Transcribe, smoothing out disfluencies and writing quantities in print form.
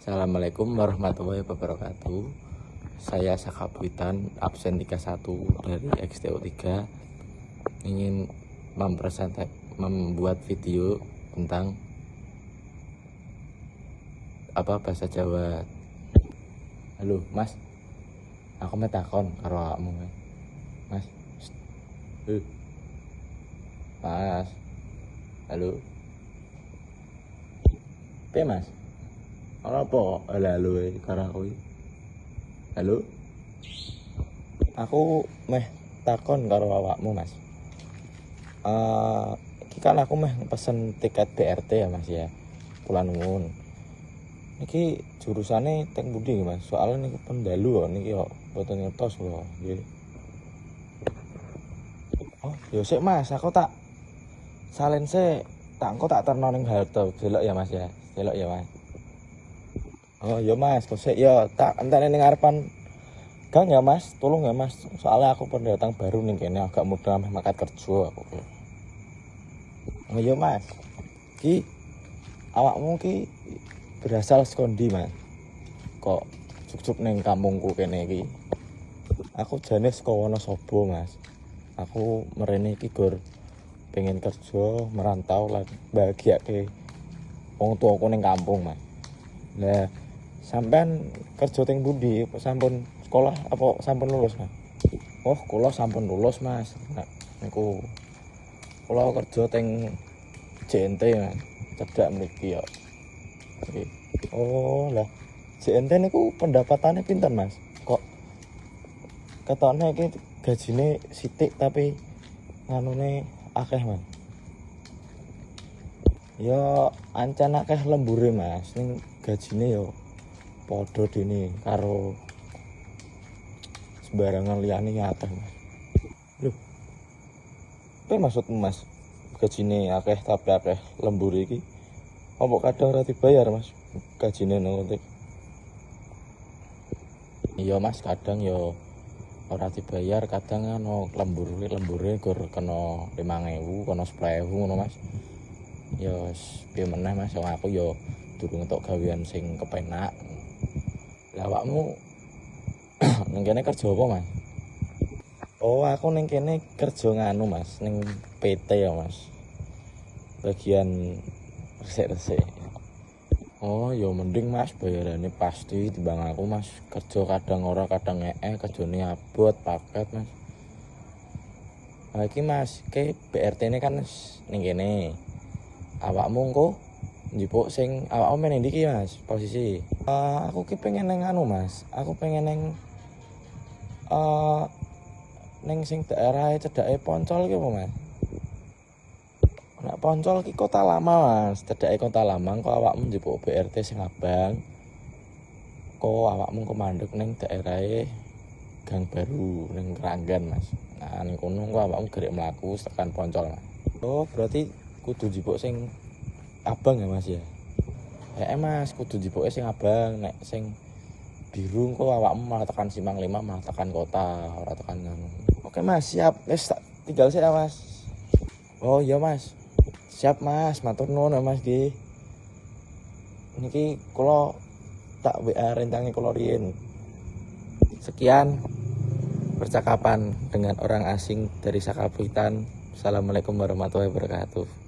Assalamualaikum warahmatullahi wabarakatuh. Saya Sakapuitan, absen 31 dari XTO3, ingin membuat video tentang bahasa Jawa. Halo Mas, aku mau takon karo awakmu. Mas, Mas, halo. Mas, apa? Halo karo aku. Halo. Aku meh takon karo awakmu, Mas. Iki kan aku meh pesen tiket BRT ya, Mas ya. Kula nuwun. Niki jurusane teng pundi, Mas? Soalnya niku pendalu kok niki kok boten ngertos kula. Nggih. Oh, ya sik Mas, aku tak salen sik. Engko tak terno ning halte. Delok ya, Mas ya. Delok ya, Mas. Oh, ya Mas, kok sik ya tak enteni ning ngarepan gang ya Mas, tolong ya Mas. Soalnya aku pendatang baru ning kene agak mudah makat kerja aku. Oh iya Mas. Ki awakmu ki berasal saka ndi, Mas? Kok cukup ning kampungku kene iki. Aku jane saka Wonosobo, Mas. Aku merene iki gur pengen kerja, merantau lan bahagiake wong tuaku ning kampung, Mas. Lah, sampean kerja teng pundi? Sampun sekolah apa sampun lulus, Mas? Oh, kula sampun lulus, Mas. Nek niku kula kerja teng JNT, Mas. Cedhak mriki ya. Nggih. Oh, lah JNT niku pendapatane pinten, Mas? Kok ketokne iki gajine sithik tapi nganune akeh, Mas. Ya ancen akeh lembure, Mas. Ning gajine ya padha dene karo sembarangan liyane akeh, Mas. Loh. Apa maksudmu, Mas? Gajine akeh tapi akeh lembure iki. Apa kadang ora dibayar, Mas? Gajine nang kono. Iya, Mas, kadang ya ora dibayar, kadang ana lembure gur kena 5.000, kena 10.000 ngono, Mas. Ya piye meneh, Mas, wong aku ya durung entuk gawean sing kepenak. Lah awakmu ning kene kerja apa, Mas? Oh, aku ning kene kerja nganu, Mas, ning PT ya, Mas. Bagian resik-resik. Oh, ya mending Mas bayarane pasti timbang aku, Mas. Kerja kadang ora, kadang kerjane abot paket, Mas. Nah, iki Mas, ke BRT ini kan ning kene. Awakmu engko njupuk sing awakmu meneh ndi ki, Mas? Posisi. Aku ki pengen ning anu, Mas. Aku pengen ning sing daerah cedhake Poncol ki apa, Mas? Nek Poncol ki Kota Lama, Mas. Cedhake Kota Lama kok awakmu njupuk BRT sing abang. Kok awakmu mandek ning daerahe Gang Baru ning Kranggan, Mas. Nah, ning kono kok awakmu gerek mlaku tekan Poncol, Mas. Oh, berarti kudu njupuk sing abang ya, Mas ya. Mas, kudu njupuke sing abang, nek sing biru kok awakmu malah tekan Simpang 5, malah tekan kota, ora tekan ngono. Oke, Mas, siap. Wis tak tinggal sik ya, Mas. Oh, iya, Mas. Siap, Mas. Matur nuwun ya, Mas nggih. Niki kula tak WA rencange kula riyen. Sekian percakapan dengan orang asing dari Sakapuitan. Assalamualaikum warahmatullahi wabarakatuh.